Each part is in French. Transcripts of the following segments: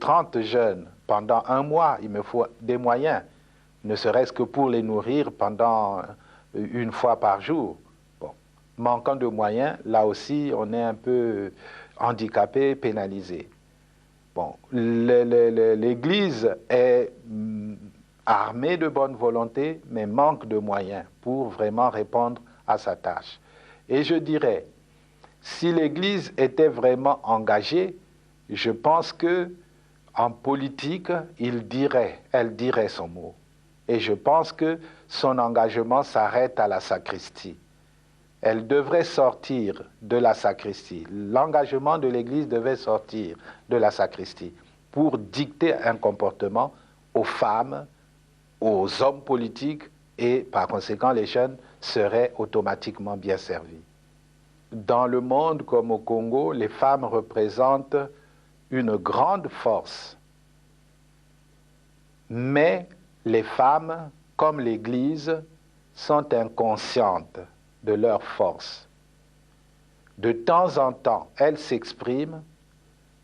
30 jeunes pendant un mois, il me faut des moyens, ne serait-ce que pour les nourrir pendant une fois par jour. Bon. Manquant de moyens, là aussi, on est un peu handicapé, pénalisé. Bon. L'Église est armée de bonne volonté, mais manque de moyens pour vraiment répondre à sa tâche. Et je dirais, si l'Église était vraiment engagée, je pense que en politique, elle dirait son mot. Et je pense que son engagement s'arrête à la sacristie. Elle devrait sortir de la sacristie. L'engagement de l'Église devait sortir de la sacristie pour dicter un comportement aux femmes, aux hommes politiques, et par conséquent, les jeunes seraient automatiquement bien servis. Dans le monde comme au Congo, les femmes représentent une grande force. Mais les femmes, comme l'Église, sont inconscientes de leur force. De temps en temps, elles s'expriment,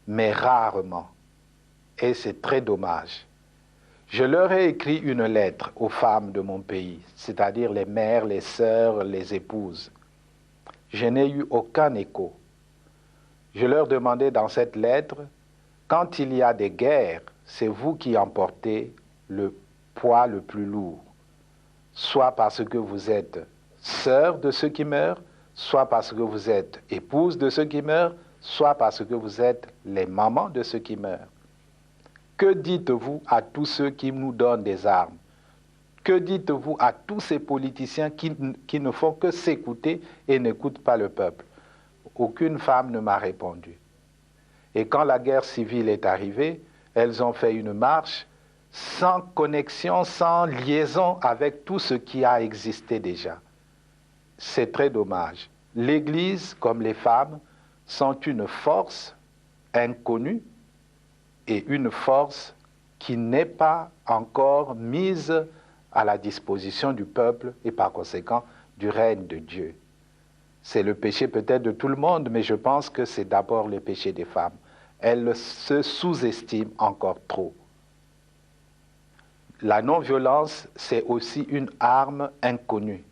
mais rarement. Et c'est très dommage. Je leur ai écrit une lettre aux femmes de mon pays, c'est-à-dire les mères, les sœurs, les épouses. Je n'ai eu aucun écho. Je leur demandais dans cette lettre, quand il y a des guerres, c'est vous qui emportez le poids le plus lourd, soit parce que vous êtes sœur de ceux qui meurent, soit parce que vous êtes épouse de ceux qui meurent, soit parce que vous êtes les mamans de ceux qui meurent. Que dites-vous à tous ceux qui nous donnent des armes? Que dites-vous à tous ces politiciens qui ne font que s'écouter et n'écoutent pas le peuple? Aucune femme ne m'a répondu. Et quand la guerre civile est arrivée, elles ont fait une marche sans connexion, sans liaison avec tout ce qui a existé déjà. C'est très dommage. L'Église, comme les femmes, sont une force inconnue et une force qui n'est pas encore mise à la disposition du peuple et par conséquent du règne de Dieu. C'est le péché peut-être de tout le monde, mais je pense que c'est d'abord le péché des femmes. Elles se sous-estiment encore trop. La non-violence, c'est aussi une arme inconnue.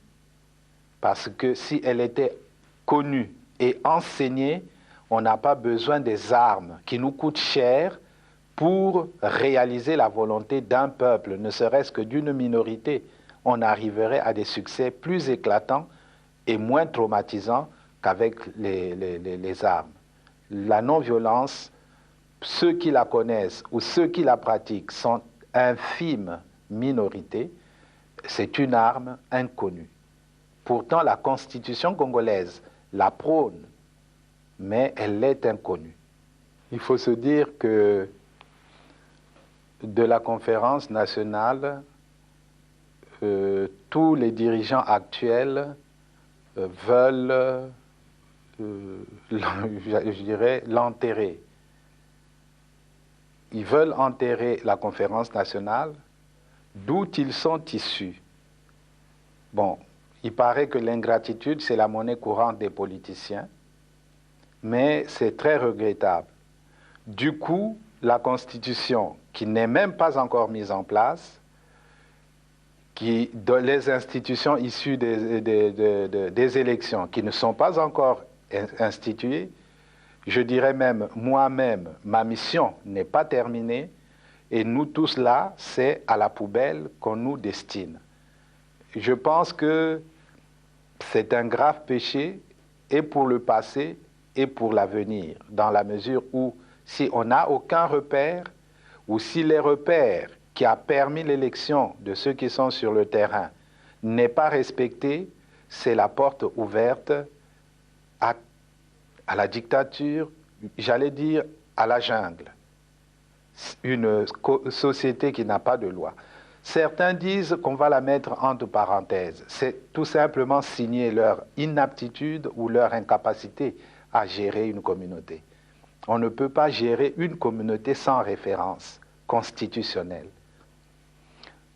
Parce que si elle était connue et enseignée, on n'a pas besoin des armes qui nous coûtent cher pour réaliser la volonté d'un peuple, ne serait-ce que d'une minorité. On arriverait à des succès plus éclatants et moins traumatisants qu'avec les armes. La non-violence, ceux qui la connaissent ou ceux qui la pratiquent sont infimes minorités, c'est une arme inconnue. Pourtant, la Constitution congolaise la prône, mais elle est inconnue. Il faut se dire que de la conférence nationale, tous les dirigeants actuels veulent, je dirais, l'enterrer. Ils veulent enterrer la conférence nationale, d'où ils sont issus. Bon, il paraît que l'ingratitude, c'est la monnaie courante des politiciens, mais c'est très regrettable. Du coup, la Constitution, qui n'est même pas encore mise en place, les institutions issues des élections, qui ne sont pas encore instituées, je dirais même, moi-même, ma mission n'est pas terminée, et nous tous là, c'est à la poubelle qu'on nous destine. Je pense que c'est un grave péché, et pour le passé, et pour l'avenir, dans la mesure où, si on n'a aucun repère, ou si les repères qui a permis l'élection de ceux qui sont sur le terrain n'est pas respecté, c'est la porte ouverte à la dictature, j'allais dire à la jungle. Une société qui n'a pas de loi. Certains disent qu'on va la mettre entre parenthèses. C'est tout simplement signer leur inaptitude ou leur incapacité à gérer une communauté. On ne peut pas gérer une communauté sans référence constitutionnelle.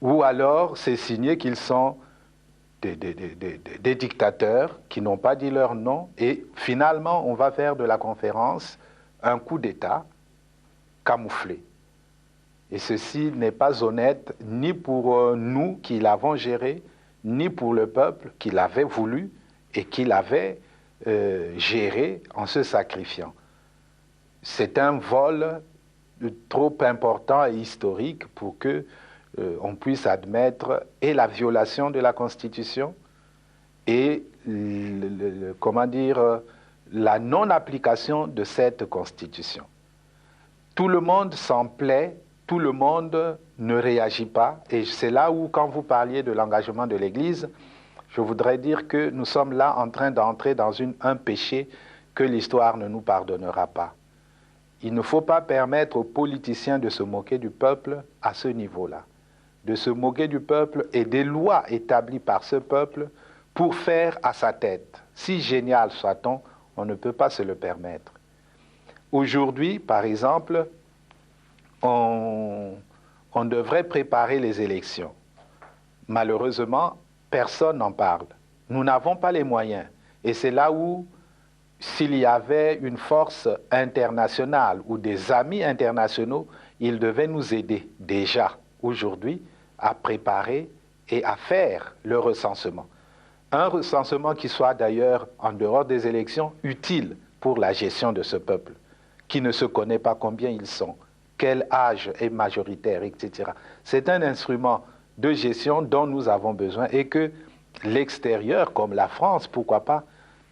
Ou alors, c'est signer qu'ils sont des dictateurs qui n'ont pas dit leur nom, et finalement, on va faire de la conférence un coup d'État camouflé. Et ceci n'est pas honnête ni pour nous qui l'avons géré, ni pour le peuple qui l'avait voulu et qui l'avait géré en se sacrifiant. C'est un vol trop important et historique pour que on puisse admettre et la violation de la Constitution et comment dire, la non-application de cette Constitution. Tout le monde s'en plaît, tout le monde ne réagit pas, et c'est là où, quand vous parliez de l'engagement de l'Église, je voudrais dire que nous sommes là en train d'entrer dans un péché que l'histoire ne nous pardonnera pas. Il ne faut pas permettre aux politiciens de se moquer du peuple à ce niveau-là, de se moquer du peuple et des lois établies par ce peuple pour faire à sa tête. Si génial soit-on, on ne peut pas se le permettre. Aujourd'hui, par exemple, on devrait préparer les élections. Malheureusement, personne n'en parle. Nous n'avons pas les moyens. Et c'est là où, s'il y avait une force internationale ou des amis internationaux, ils devaient nous aider déjà, aujourd'hui, à préparer et à faire le recensement. Un recensement qui soit d'ailleurs, en dehors des élections, utile pour la gestion de ce peuple, qui ne se connaît pas combien ils sont, quel âge est majoritaire, etc. C'est un instrument de gestion dont nous avons besoin et que l'extérieur, comme la France, pourquoi pas,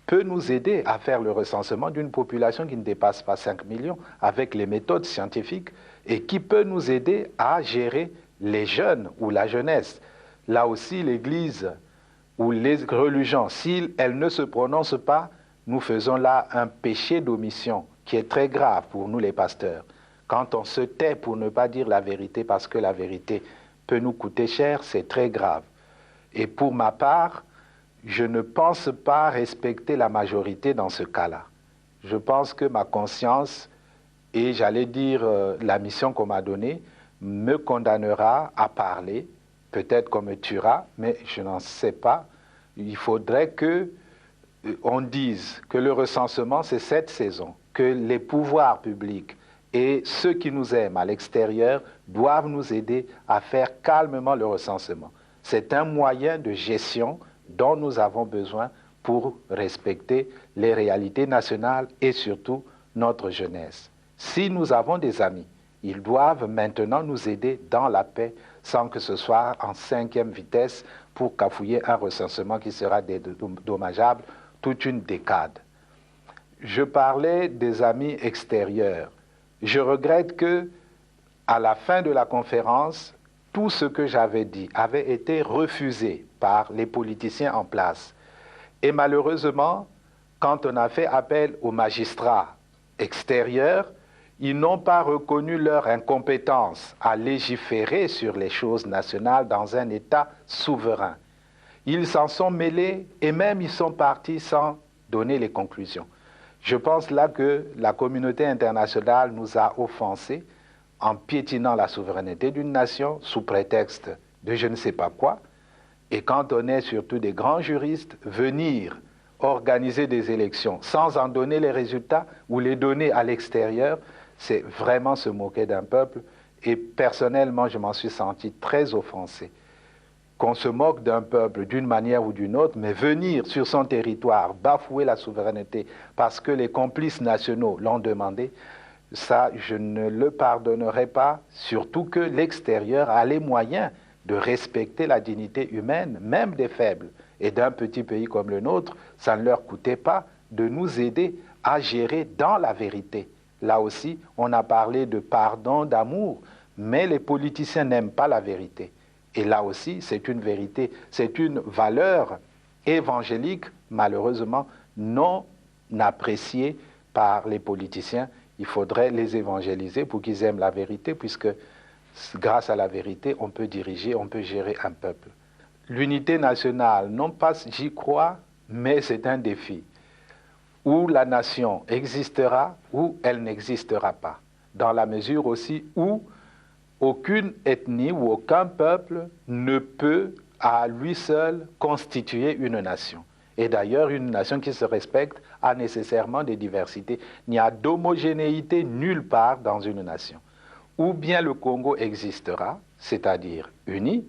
peut nous aider à faire le recensement d'une population qui ne dépasse pas 5 millions avec les méthodes scientifiques et qui peut nous aider à gérer les jeunes ou la jeunesse. Là aussi, l'Église ou les religions, si elles ne se prononcent pas, nous faisons là un péché d'omission qui est très grave pour nous les pasteurs. Quand on se tait pour ne pas dire la vérité parce que la vérité peut nous coûter cher, c'est très grave. Et pour ma part, je ne pense pas respecter la majorité dans ce cas-là. Je pense que ma conscience et, j'allais dire, la mission qu'on m'a donnée me condamnera à parler. Peut-être qu'on me tuera, mais je n'en sais pas. Il faudrait qu'on dise que le recensement, c'est cette saison, que les pouvoirs publics et ceux qui nous aiment à l'extérieur doivent nous aider à faire calmement le recensement. C'est un moyen de gestion dont nous avons besoin pour respecter les réalités nationales et surtout notre jeunesse. Si nous avons des amis, ils doivent maintenant nous aider dans la paix sans que ce soit en 5e vitesse pour cafouiller un recensement qui sera dommageable toute une décade. Je parlais des amis extérieurs. Je regrette que, à la fin de la conférence, tout ce que j'avais dit avait été refusé par les politiciens en place. Et malheureusement, quand on a fait appel aux magistrats extérieurs, ils n'ont pas reconnu leur incompétence à légiférer sur les choses nationales dans un État souverain. Ils s'en sont mêlés et même ils sont partis sans donner les conclusions. Je pense là que la communauté internationale nous a offensés en piétinant la souveraineté d'une nation sous prétexte de je ne sais pas quoi. Et quand on est surtout des grands juristes, venir organiser des élections sans en donner les résultats ou les donner à l'extérieur, c'est vraiment se moquer d'un peuple. Et personnellement, je m'en suis senti très offensé. Qu'on se moque d'un peuple d'une manière ou d'une autre, mais venir sur son territoire, bafouer la souveraineté parce que les complices nationaux l'ont demandé, ça, je ne le pardonnerai pas, surtout que l'extérieur a les moyens de respecter la dignité humaine, même des faibles. Et d'un petit pays comme le nôtre, ça ne leur coûtait pas de nous aider à gérer dans la vérité. Là aussi, on a parlé de pardon, d'amour, mais les politiciens n'aiment pas la vérité. Et là aussi, c'est une vérité, c'est une valeur évangélique, malheureusement, non appréciée par les politiciens. Il faudrait les évangéliser pour qu'ils aiment la vérité, puisque grâce à la vérité, on peut diriger, on peut gérer un peuple. L'unité nationale, non pas j'y crois, mais c'est un défi. Où la nation existera, ou elle n'existera pas. Dans la mesure aussi où aucune ethnie ou aucun peuple ne peut à lui seul constituer une nation. Et d'ailleurs, une nation qui se respecte a nécessairement des diversités. Il n'y a d'homogénéité nulle part dans une nation. Ou bien le Congo existera, c'est-à-dire uni,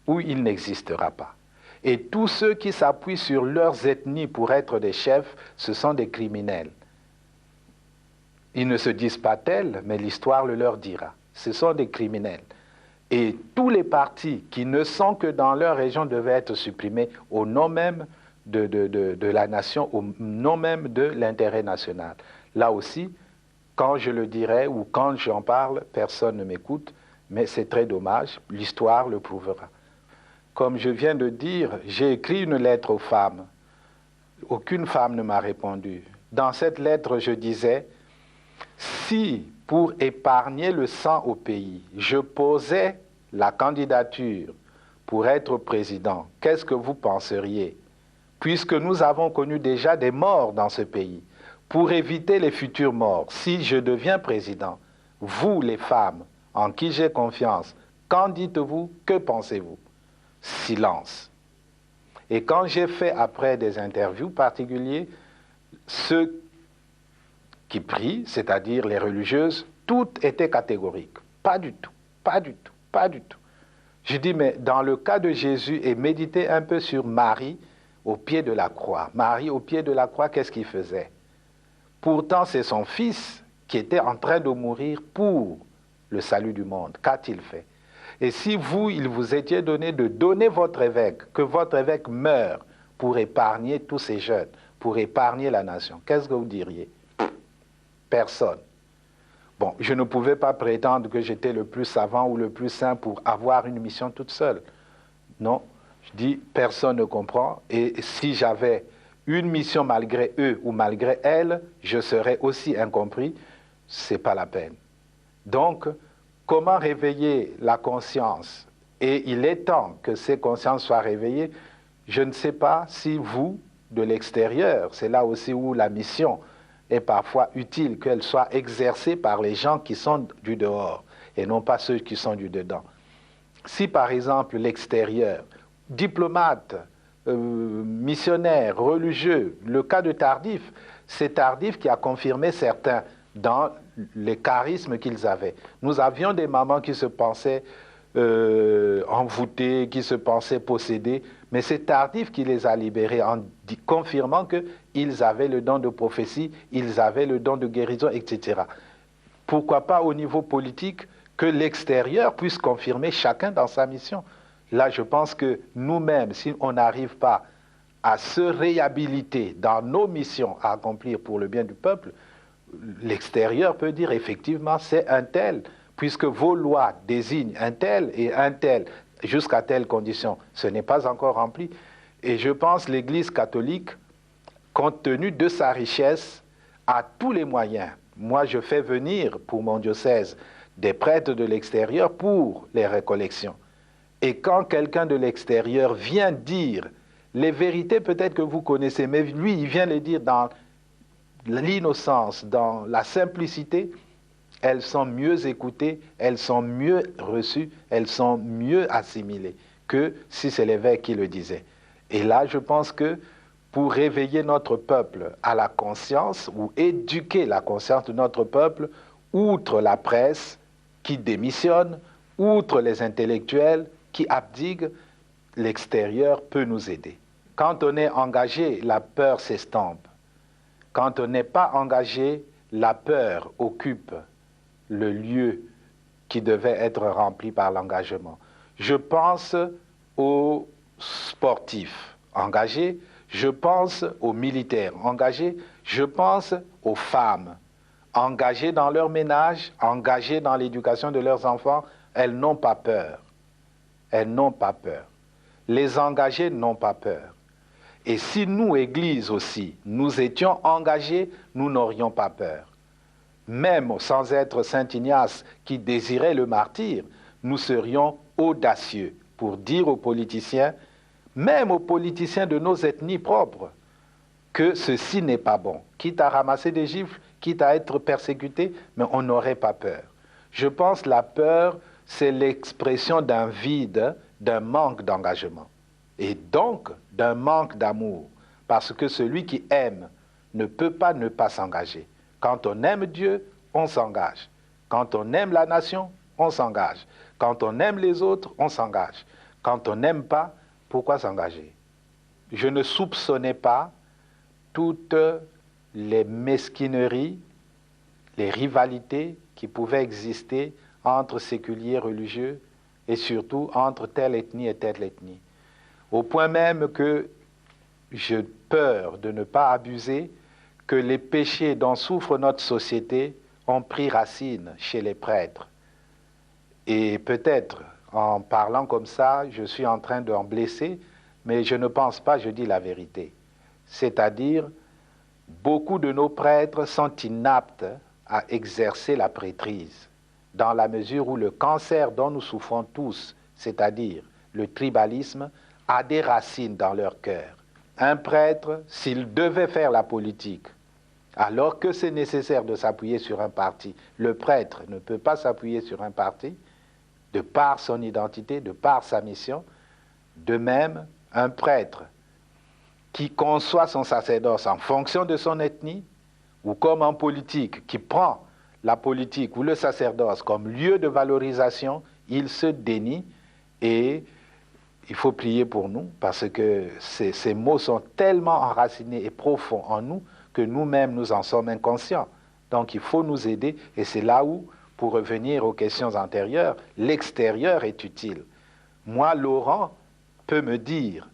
ou il n'existera pas. Et tous ceux qui s'appuient sur leurs ethnies pour être des chefs, ce sont des criminels. Ils ne se disent pas tels, mais l'histoire le leur dira. Ce sont des criminels. Et tous les partis qui ne sont que dans leur région devaient être supprimés au nom même de la nation, au nom même de l'intérêt national. Là aussi, quand je le dirai ou quand j'en parle, personne ne m'écoute, mais c'est très dommage, l'histoire le prouvera. Comme je viens de dire, j'ai écrit une lettre aux femmes. Aucune femme ne m'a répondu. Dans cette lettre, je disais, si pour épargner le sang au pays, je posais la candidature pour être président, qu'est-ce que vous penseriez? Puisque nous avons connu déjà des morts dans ce pays. Pour éviter les futures morts, si je deviens président, vous les femmes, en qui j'ai confiance, qu'en dites-vous? Que pensez-vous? Silence. Et quand j'ai fait après des interviews particulières, ceux qui prient, c'est-à-dire les religieuses, toutes étaient catégoriques. Pas du tout, pas du tout, pas du tout. Je dis, mais dans le cas de Jésus, et méditez un peu sur Marie au pied de la croix. Marie au pied de la croix, qu'est-ce qu'il faisait? Pourtant, c'est son fils qui était en train de mourir pour le salut du monde. Qu'a-t-il fait? Et si vous, il vous était donné de donner votre évêque, que votre évêque meure pour épargner tous ces jeunes, pour épargner la nation, qu'est-ce que vous diriez? Personne. Bon, je ne pouvais pas prétendre que j'étais le plus savant ou le plus saint pour avoir une mission toute seule. Non, je dis, personne ne comprend. Et si j'avais une mission malgré eux ou malgré elles, je serais aussi incompris. Ce n'est pas la peine. Donc, comment réveiller la conscience? Et il est temps que ces consciences soient réveillées. Je ne sais pas si vous, de l'extérieur, c'est là aussi où la mission est parfois utile, qu'elle soit exercée par les gens qui sont du dehors et non pas ceux qui sont du dedans. Si par exemple l'extérieur, diplomate, missionnaire, religieux, le cas de Tardif, c'est Tardif qui a confirmé certains dans les charismes qu'ils avaient. Nous avions des mamans qui se pensaient envoûtées, qui se pensaient possédées, mais c'est Tardif qui les a libérés en confirmant qu'ils avaient le don de prophétie, ils avaient le don de guérison, etc. Pourquoi pas au niveau politique que l'extérieur puisse confirmer chacun dans sa mission? Là, je pense que nous-mêmes, si on n'arrive pas à se réhabiliter dans nos missions à accomplir pour le bien du peuple, l'extérieur peut dire effectivement c'est un tel, puisque vos lois désignent un tel et un tel jusqu'à telle condition. Ce n'est pas encore rempli. Et je pense que l'Église catholique, compte tenu de sa richesse, a tous les moyens. Moi, je fais venir pour mon diocèse des prêtres de l'extérieur pour les récollections. Et quand quelqu'un de l'extérieur vient dire les vérités peut-être que vous connaissez, mais lui, il vient les dire dans l'innocence, dans la simplicité, elles sont mieux écoutées, elles sont mieux reçues, elles sont mieux assimilées que si c'est l'évêque qui le disait. Et là, je pense que pour réveiller notre peuple à la conscience ou éduquer la conscience de notre peuple, outre la presse qui démissionne, outre les intellectuels qui abdiguent, l'extérieur peut nous aider. Quand on est engagé, la peur s'estompe. Quand on n'est pas engagé, la peur occupe le lieu qui devait être rempli par l'engagement. Je pense aux sportifs engagés, je pense aux militaires engagés, je pense aux femmes engagées dans leur ménage, engagées dans l'éducation de leurs enfants. Elles n'ont pas peur. Elles n'ont pas peur. Les engagés n'ont pas peur. Et si nous, Église aussi, nous étions engagés, nous n'aurions pas peur. Même sans être Saint Ignace qui désirait le martyre, nous serions audacieux pour dire aux politiciens, même aux politiciens de nos ethnies propres, que ceci n'est pas bon. Quitte à ramasser des gifles, quitte à être persécuté, mais on n'aurait pas peur. Je pense que la peur, c'est l'expression d'un vide, d'un manque d'engagement. Et donc d'un manque d'amour, parce que celui qui aime ne peut pas ne pas s'engager. Quand on aime Dieu, on s'engage. Quand on aime la nation, on s'engage. Quand on aime les autres, on s'engage. Quand on n'aime pas, pourquoi s'engager? Je ne soupçonnais pas toutes les mesquineries, les rivalités qui pouvaient exister entre séculiers religieux et surtout entre telle ethnie et telle ethnie. Au point même que j'ai peur de ne pas abuser, que les péchés dont souffre notre société ont pris racine chez les prêtres. Et peut-être, en parlant comme ça, je suis en train d'en blesser, mais je ne pense pas, je dis la vérité. C'est-à-dire, beaucoup de nos prêtres sont inaptes à exercer la prêtrise, dans la mesure où le cancer dont nous souffrons tous, c'est-à-dire le tribalisme, a des racines dans leur cœur. Un prêtre, s'il devait faire la politique, alors que c'est nécessaire de s'appuyer sur un parti, le prêtre ne peut pas s'appuyer sur un parti, de par son identité, de par sa mission. De même, un prêtre qui conçoit son sacerdoce en fonction de son ethnie, ou comme en politique, qui prend la politique ou le sacerdoce comme lieu de valorisation, il se dénie et il faut prier pour nous parce que ces mots sont tellement enracinés et profonds en nous que nous-mêmes nous en sommes inconscients. Donc il faut nous aider et c'est là où, pour revenir aux questions antérieures, l'extérieur est utile. Moi, Laurent peut me dire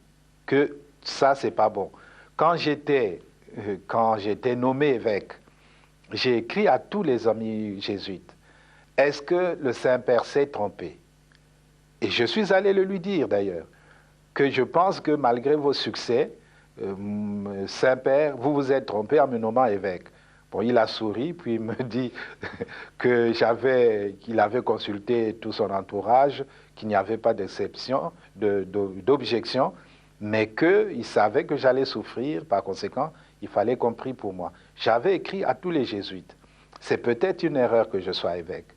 que ça, c'est pas bon. Quand j'étais nommé évêque, j'ai écrit à tous les amis jésuites, est-ce que le Saint-Père s'est trompé? Et je suis allé le lui dire d'ailleurs, que je pense que malgré vos succès, Saint-Père, vous vous êtes trompé en me nommant évêque. Bon, il a souri, puis il me dit qu'il avait consulté tout son entourage, qu'il n'y avait pas d'exception, d'objection, mais qu'il savait que j'allais souffrir, par conséquent, il fallait qu'on prie pour moi. J'avais écrit à tous les jésuites. C'est peut-être une erreur que je sois évêque,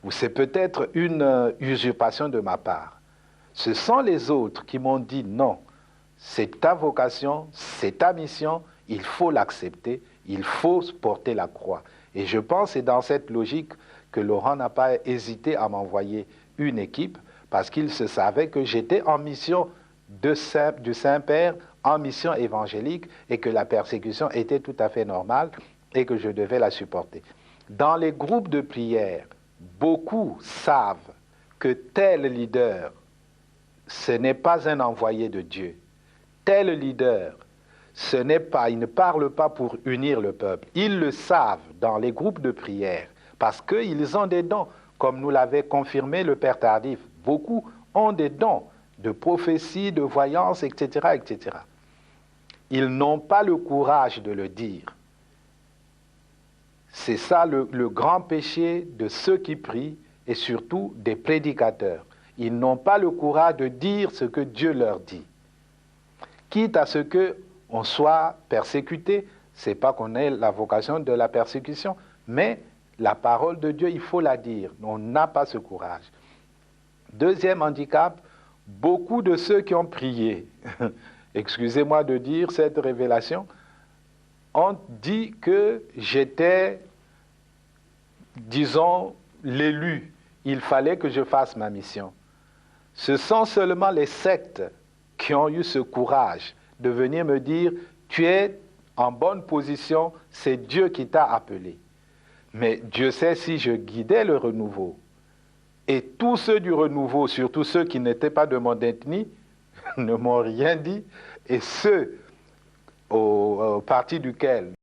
ou c'est peut-être une usurpation de ma part. Ce sont les autres qui m'ont dit non, c'est ta vocation, c'est ta mission, il faut l'accepter, il faut porter la croix. Et je pense que c'est dans cette logique que Laurent n'a pas hésité à m'envoyer une équipe parce qu'il se savait que j'étais en mission du Saint-Père, en mission évangélique et que la persécution était tout à fait normale et que je devais la supporter. Dans les groupes de prière, beaucoup savent que tel leader, ce n'est pas un envoyé de Dieu. Tel leader, il ne parle pas pour unir le peuple. Ils le savent dans les groupes de prière parce qu'ils ont des dons, comme nous l'avait confirmé le Père Tardif. Beaucoup ont des dons de prophétie, de voyance, etc., etc. Ils n'ont pas le courage de le dire. C'est ça le grand péché de ceux qui prient et surtout des prédicateurs. Ils n'ont pas le courage de dire ce que Dieu leur dit. Quitte à ce qu'on soit persécuté, ce n'est pas qu'on ait la vocation de la persécution, mais la parole de Dieu, il faut la dire. On n'a pas ce courage. Deuxième handicap, beaucoup de ceux qui ont prié, excusez-moi de dire cette révélation, ont dit que j'étais, disons, l'élu. Il fallait que je fasse ma mission. Ce sont seulement les sectes qui ont eu ce courage de venir me dire « Tu es en bonne position, c'est Dieu qui t'a appelé. » Mais Dieu sait si je guidais le renouveau. Et tous ceux du renouveau, surtout ceux qui n'étaient pas de mon ethnie, ne m'ont rien dit. Et ceux au parti duquel